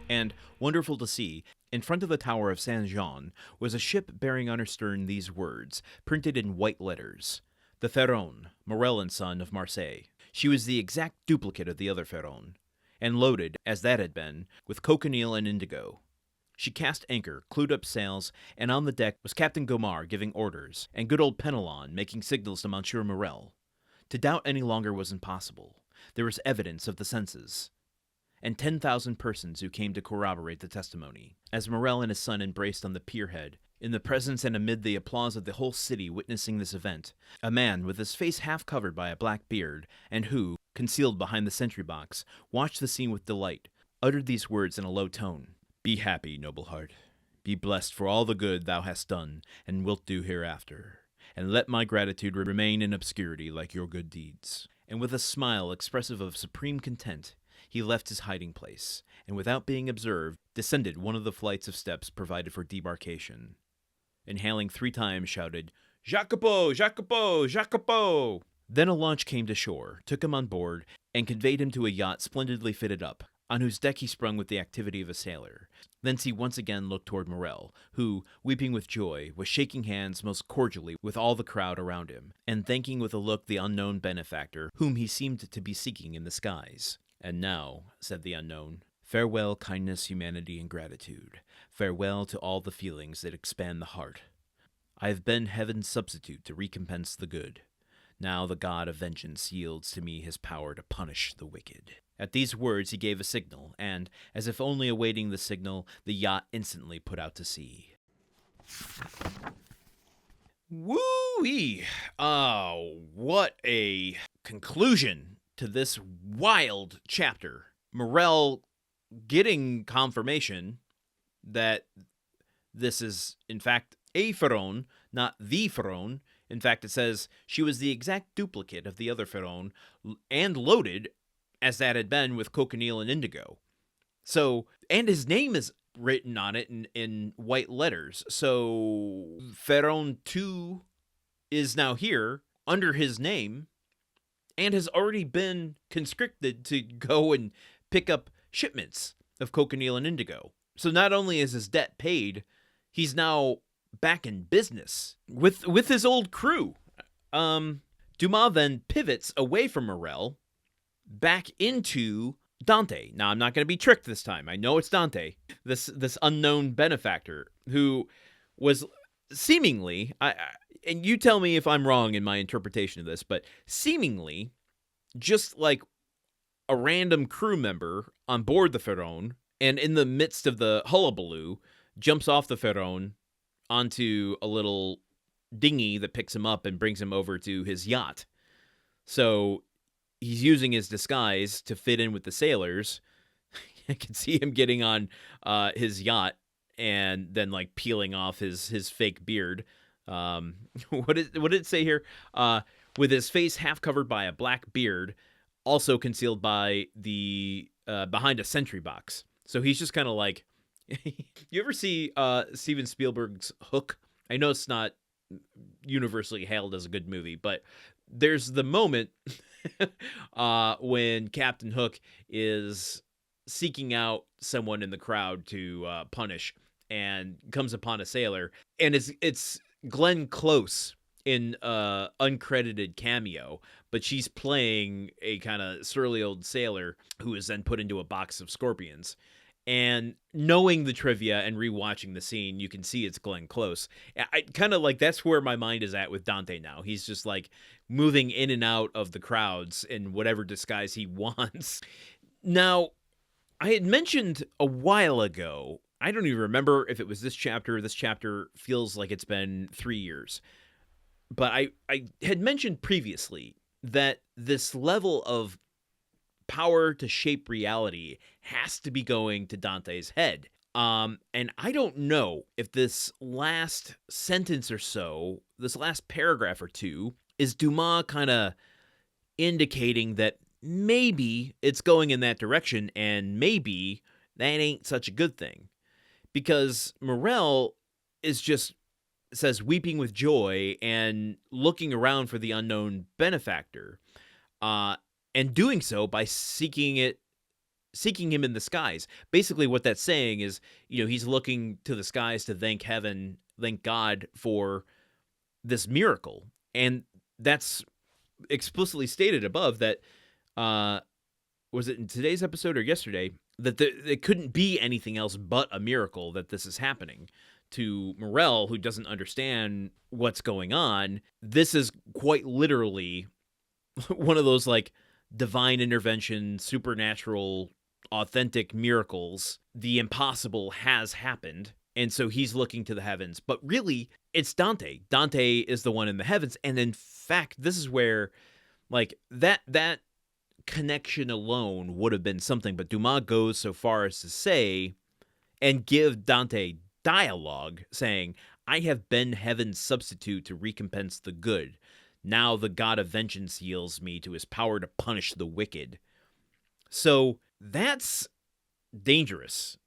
And, wonderful to see, in front of the Tower of Saint Jean was a ship bearing on her stern these words, printed in white letters: The Pharaon, Morrel and Son of Marseilles. She was the exact duplicate of the other Pharaon, and loaded, as that had been, with cochineal and indigo. She cast anchor, clewed up sails, and on the deck was Captain Gomar giving orders, and good old Penelon making signals to Monsieur Morrel. To doubt any longer was impossible. There was evidence of the senses, and 10,000 persons who came to corroborate the testimony. As Morrel and his son embraced on the pierhead, in the presence and amid the applause of the whole city witnessing this event, a man with his face half covered by a black beard, and who, concealed behind the sentry-box, watched the scene with delight, uttered these words in a low tone: Be happy, noble heart. Be blessed for all the good thou hast done, and wilt do hereafter. And let my gratitude remain in obscurity like your good deeds. And with a smile expressive of supreme content, he left his hiding place, and without being observed, descended one of the flights of steps provided for debarkation. Inhaling 3 times, shouted, Jacopo! Jacopo! Jacopo! Then a launch came to shore, took him on board, and conveyed him to a yacht splendidly fitted up, on whose deck he sprung with the activity of a sailor. Thence he once again looked toward Morrel, who, weeping with joy, was shaking hands most cordially with all the crowd around him, and thanking with a look the unknown benefactor, whom he seemed to be seeking in the skies. And now, said the unknown, farewell, kindness, humanity, and gratitude. Farewell to all the feelings that expand the heart. I have been heaven's substitute to recompense the good. Now the god of vengeance yields to me his power to punish the wicked. At these words he gave a signal, and, as if only awaiting the signal, the yacht instantly put out to sea. Woo-wee! What a conclusion to this wild chapter. Morrel getting confirmation that this is, in fact, a Pharaon, not the Pharaon. In fact, it says she was the exact duplicate of the other Pharaon, and loaded, as that had been, with cochineal and indigo. So, and his name is written on it in white letters. So, Pharaon 2 is now here under his name, and has already been conscripted to go and pick up shipments of cochineal and indigo. So not only is his debt paid, he's now back in business with his old crew. Dumas then pivots away from Morrel back into Dante. Now, I'm not going to be tricked this time. I know it's Dante, this unknown benefactor who was seemingly, and you tell me if I'm wrong in my interpretation of this, but seemingly just like a random crew member on board the Pharaon, and in the midst of the hullabaloo, jumps off the Pharaon onto a little dinghy that picks him up and brings him over to his yacht. So he's using his disguise to fit in with the sailors. I can see him getting on his yacht and then like peeling off his fake beard. What did it say here? With his face half covered by a black beard, also concealed by the behind a sentry-box. So he's just kind of like, you ever see Steven Spielberg's Hook? I know it's not universally hailed as a good movie, but there's the moment when Captain Hook is seeking out someone in the crowd to punish, and comes upon a sailor, and it's Glenn Close in uncredited cameo, but she's playing a kind of surly old sailor who is then put into a box of scorpions. And knowing the trivia and rewatching the scene, you can see it's Glenn Close. I kind of like, that's where my mind is at with Dante now. He's just like moving in and out of the crowds in whatever disguise he wants. Now, I had mentioned a while ago, I don't even remember if it was this chapter. This chapter feels like it's been 3 years. But I had mentioned previously that this level of power to shape reality has to be going to Dante's head. And I don't know if this last sentence or so, this last paragraph or two, is Dumas kind of indicating that maybe it's going in that direction, and maybe that ain't such a good thing. Because Morrel is just, says, weeping with joy and looking around for the unknown benefactor, and doing so by seeking seeking him in the skies. Basically what that's saying is, he's looking to the skies to thank God for this miracle. And that's explicitly stated above that, was it in today's episode or yesterday, that it couldn't be anything else but a miracle that this is happening. To Morrel, who doesn't understand what's going on, this is quite literally one of those like divine intervention, supernatural, authentic miracles. The impossible has happened. And so he's looking to the heavens. But really, it's Dante. Dante is the one in the heavens. And in fact, this is where like that connection alone would have been something. But Dumas goes so far as to say and give Dante dialogue saying, I have been heaven's substitute to recompense the good. Now the god of vengeance yields me to his power to punish the wicked. So dangerous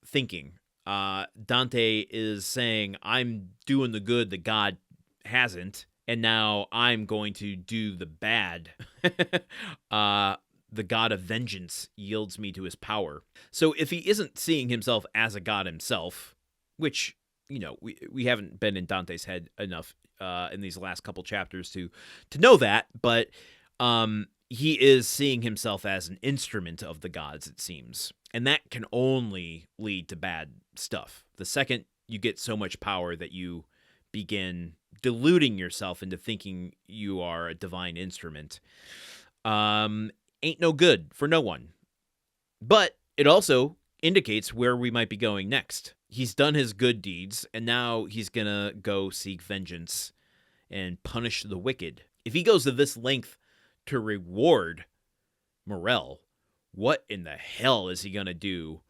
thinking. Dante is saying, I'm doing the good that God hasn't, and now I'm going to do the bad. The god of vengeance yields me to his power. So if he isn't seeing himself as a god himself, which, we haven't been in Dante's head enough in these last couple chapters to know that, but he is seeing himself as an instrument of the gods, it seems. And that can only lead to bad stuff. The second you get so much power that you begin deluding yourself into thinking you are a divine instrument, ain't no good for no one. But it also indicates where we might be going next. He's done his good deeds, and now he's gonna go seek vengeance and punish the wicked. If he goes to this length to reward Morrel, what in the hell is he gonna do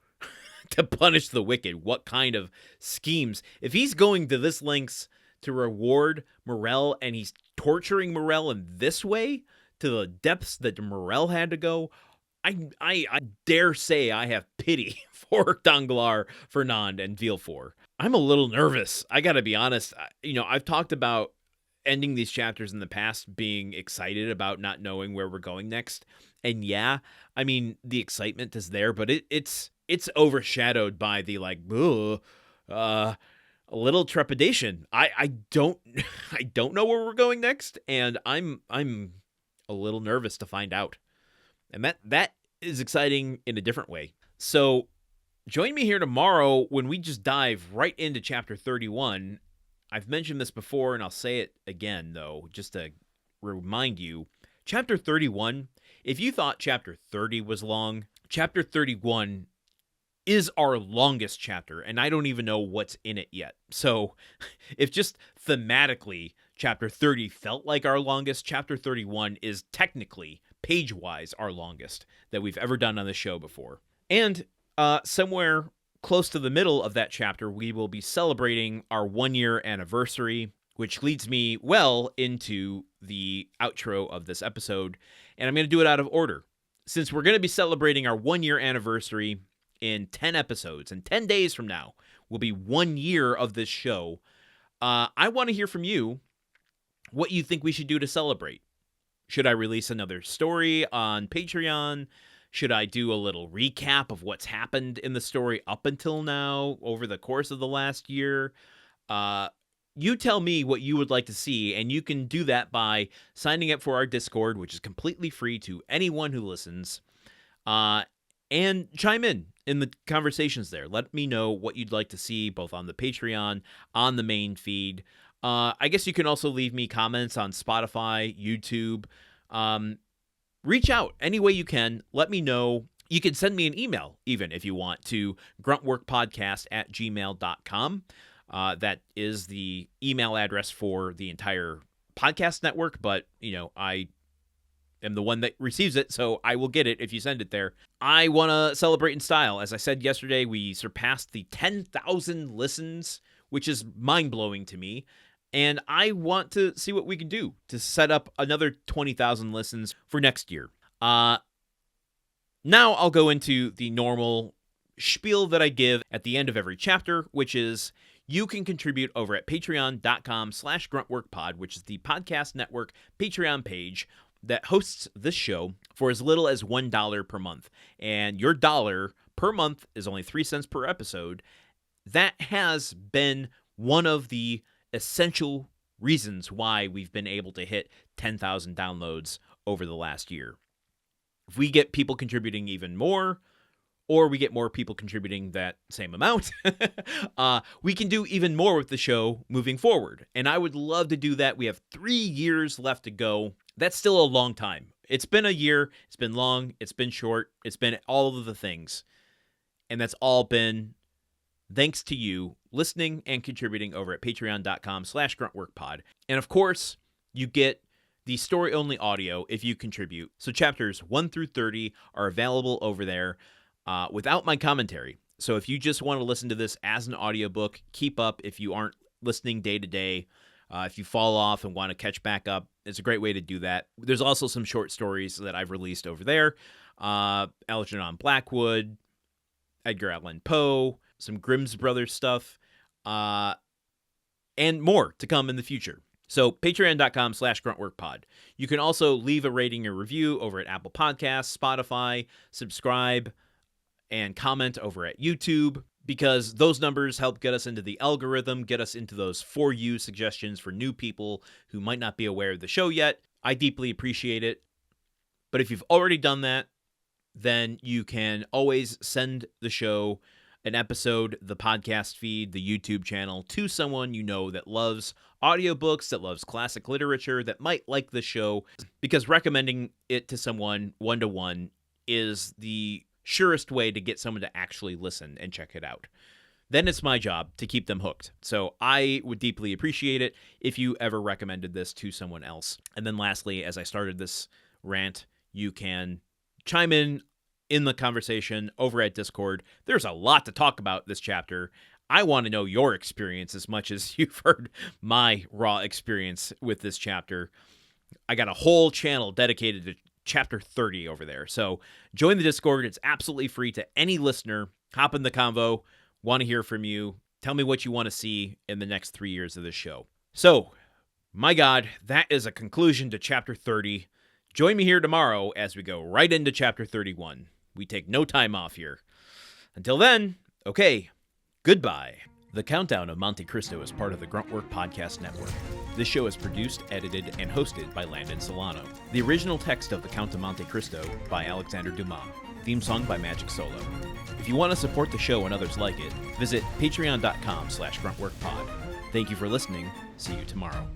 to punish the wicked? What kind of schemes? If he's going to this lengths to reward Morrel, and he's torturing Morrel in this way, to the depths that Morrel had to go, I dare say I have pity for Danglars, Fernand, and Villefort. I'm a little nervous. I gotta be honest. I've talked about ending these chapters in the past being excited about not knowing where we're going next. And yeah, I mean, the excitement is there, but it's overshadowed by the a little trepidation. I don't know where we're going next, and I'm a little nervous to find out. And that is exciting in a different way. So join me here tomorrow when we just dive right into chapter 31. I've mentioned this before, and I'll say it again, though, just to remind you. Chapter 31, if you thought chapter 30 was long, chapter 31 is our longest chapter, and I don't even know what's in it yet. So if just thematically chapter 30 felt like our longest, chapter 31 is technically, page-wise, our longest that we've ever done on the show before. And somewhere close to the middle of that chapter, we will be celebrating our 1-year anniversary, which leads me well into the outro of this episode. And I'm going to do it out of order. Since we're going to be celebrating our 1-year anniversary in 10 episodes, and 10 days from now will be 1 year of this show, I want to hear from you what you think we should do to celebrate. Should I release another story on Patreon? Should I do a little recap of what's happened in the story up until now over the course of the last year? You tell me what you would like to see, and you can do that by signing up for our Discord, which is completely free to anyone who listens, and chime in the conversations there. Let me know what you'd like to see, both on the Patreon, on the main feed. I guess you can also leave me comments on Spotify, YouTube. Reach out any way you can. Let me know. You can send me an email, even if you want, to gruntworkpodcast@gmail.com. That is the email address for the entire podcast network, but, I am the one that receives it, so I will get it if you send it there. I want to celebrate in style. As I said yesterday, we surpassed the 10,000 listens, which is mind-blowing to me. And I want to see what we can do to set up another 20,000 listens for next year. Now I'll go into the normal spiel that I give at the end of every chapter, which is you can contribute over at patreon.com/gruntworkpod, which is the podcast network Patreon page. that hosts this show for as little as $1 per month. And your dollar per month is only 3 cents per episode. That has been one of the essential reasons why we've been able to hit 10,000 downloads over the last year. If we get people contributing even more, or we get more people contributing that same amount, we can do even more with the show moving forward. And I would love to do that. We have 3 years left to go. That's still a long time. It's been a year. It's been long. It's been short. It's been all of the things. And that's all been thanks to you listening and contributing over at patreon.com/gruntworkpod. And of course, you get the story-only audio if you contribute. So chapters 1 through 30 are available over there without my commentary. So if you just want to listen to this as an audiobook, keep up. If you aren't listening day to day, if you fall off and want to catch back up, it's a great way to do that. There's also some short stories that I've released over there. Algernon Blackwood, Edgar Allan Poe, some Grimm's Brothers stuff, and more to come in the future. So patreon.com/gruntworkpod. You can also leave a rating or review over at Apple Podcasts, Spotify, subscribe, and comment over at YouTube, because those numbers help get us into the algorithm, get us into those For You suggestions for new people who might not be aware of the show yet. I deeply appreciate it. But if you've already done that, then you can always send the show, an episode, the podcast feed, the YouTube channel, to someone you know that loves audiobooks, that loves classic literature, that might like the show, because recommending it to someone one-to-one is the surest way to get someone to actually listen and check it out. Then it's my job to keep them hooked. So I would deeply appreciate it if you ever recommended this to someone else. And then lastly, as I started this rant, you can chime in the conversation over at Discord. There's a lot to talk about this chapter. I want to know your experience as much as you've heard my raw experience with this chapter. I got a whole channel dedicated to chapter 30 over there. So join the Discord. It's absolutely free to any listener. Hop in the convo. Want to hear from you. Tell me what you want to see in the next 3 years of this show. So, my God, that is a conclusion to chapter 30. Join me here tomorrow as we go right into chapter 31. We take no time off here. Until then, okay, goodbye. The Countdown of Monte Cristo is part of the Gruntwork Podcast Network. This show is produced, edited, and hosted by Landon Solano. The original text of The Count of Monte Cristo by Alexander Dumas. Theme song by Magic Solo. If you want to support the show and others like it, visit patreon.com/gruntworkpod. Thank you for listening. See you tomorrow.